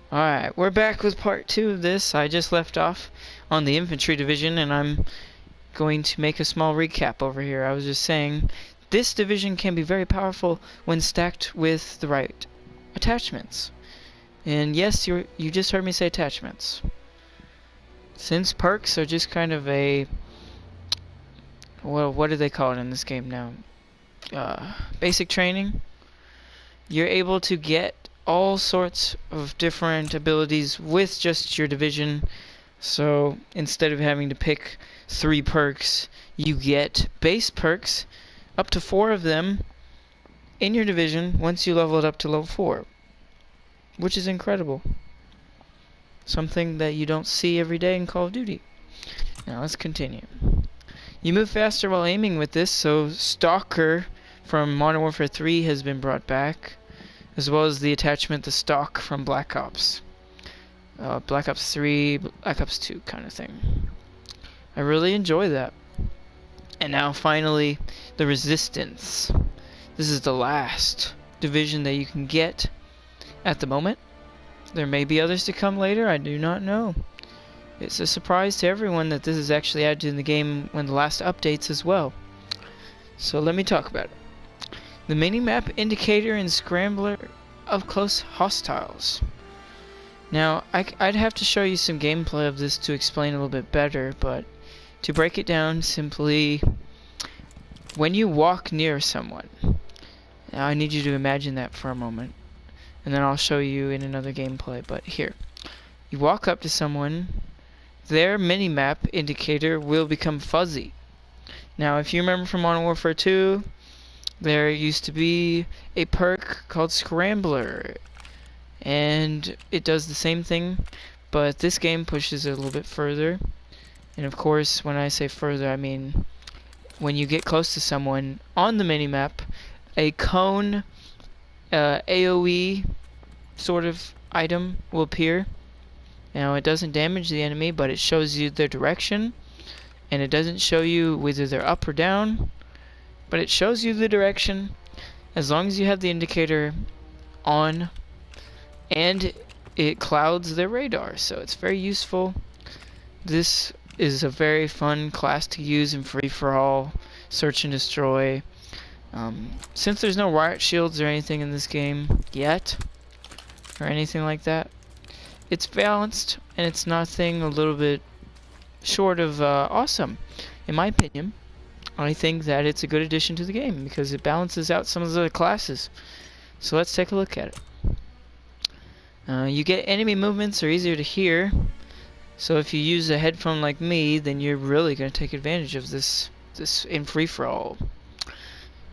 Alright, we're back with part 2 of this. I just left off on the infantry division, and I'm going to make a small recap over here. I was just saying, this division can be very powerful when stacked with the right attachments. And yes, you just heard me say attachments. Since perks are just kind of a... well, what do they call it in this game now? Basic training. You're able to get all sorts of different abilities with just your division. So instead of having to pick 3 perks, you get base perks, up to 4 of them, in your division once you level it up to level 4. Which is incredible. Something that you don't see every day in Call of Duty. Now let's continue. You move faster while aiming with this, so Stalker from Modern Warfare 3 has been brought back, as well as the attachment the Stalk from Black Ops. Black Ops 3, Black Ops 2 kind of thing. I really enjoy that. And now finally, the Resistance. This is the last division that you can get at the moment. There may be others to come later, I do not know. It's a surprise to everyone that this is actually added in the game when the last updates as well. So let me talk about it. The minimap indicator and scrambler of close hostiles. Now, I'd have to show you some gameplay of this to explain a little bit better, but to break it down simply, when you walk near someone, now I need you to imagine that for a moment, and then I'll show you in another gameplay, but here. You walk up to someone, their minimap indicator will become fuzzy. Now, if you remember from Modern Warfare 2, there used to be a perk called Scrambler, and it does the same thing, but this game pushes it a little bit further. And of course, when I say further, I mean when you get close to someone on the minimap, a cone AoE sort of item will appear. Now, it doesn't damage the enemy, but it shows you their direction, and it doesn't show you whether they're up or down, but it shows you the direction as long as you have the indicator on, and it clouds their radar, so it's very useful. This is a very fun class to use in free-for-all, search and destroy. Since there's no riot shields or anything in this game yet, or anything like that, it's balanced, and it's nothing a little bit short of awesome, in my opinion. I think that it's a good addition to the game because it balances out some of the other classes. So let's take a look at it. You get enemy movements are easier to hear, so if you use a headphone like me, then you're really going to take advantage of this in free-for-all.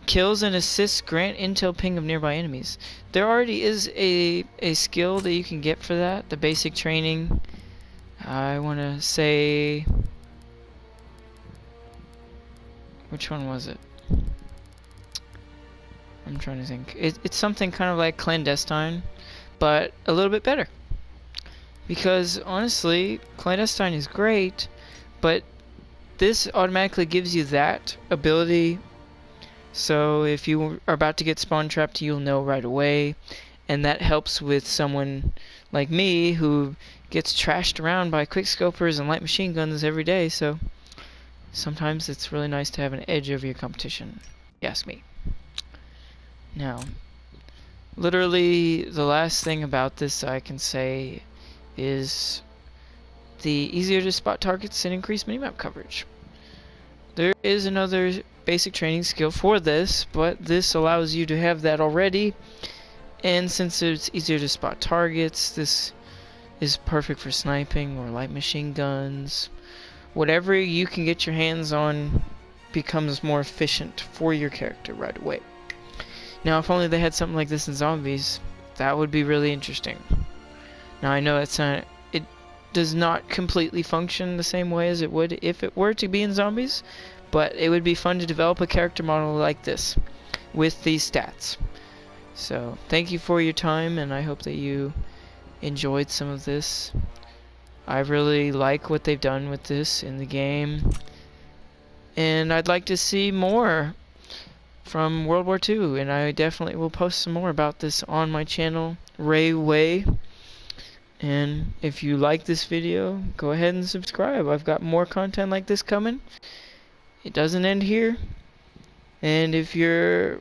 Kills and assists grant intel ping of nearby enemies. There already is a skill that you can get for that, the basic training. I want to say... which one was it? I'm trying to think. It's something kind of like clandestine, but a little bit better. Because honestly, clandestine is great, but this automatically gives you that ability. So if you are about to get spawn trapped, you'll know right away, and that helps with someone like me who gets trashed around by quickscopers and light machine guns every day. So sometimes it's really nice to have an edge over your competition. You ask me. Now, literally the last thing about this I can say is the easier to spot targets and increase minimap coverage. There is another basic training skill for this, but this allows you to have that already, and since it's easier to spot targets, this is perfect for sniping or light machine guns. Whatever you can get your hands on becomes more efficient for your character right away. Now, if only they had something like this in zombies, that would be really interesting. Now, I know it does not completely function the same way as it would if it were to be in zombies, but it would be fun to develop a character model like this with these stats. So, thank you for your time, and I hope that you enjoyed some of this. I really like what they've done with this in the game, and I'd like to see more from World War II, and I definitely will post some more about this on my channel, WW2 And if you like this video, go ahead and subscribe. I've got more content like this coming. It doesn't end here. And if you're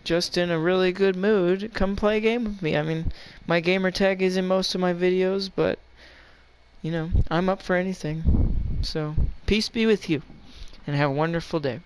just in a really good mood, come play a game with me. I mean, my gamer tag is in most of my videos, but, you know, I'm up for anything. So, peace be with you, and have a wonderful day.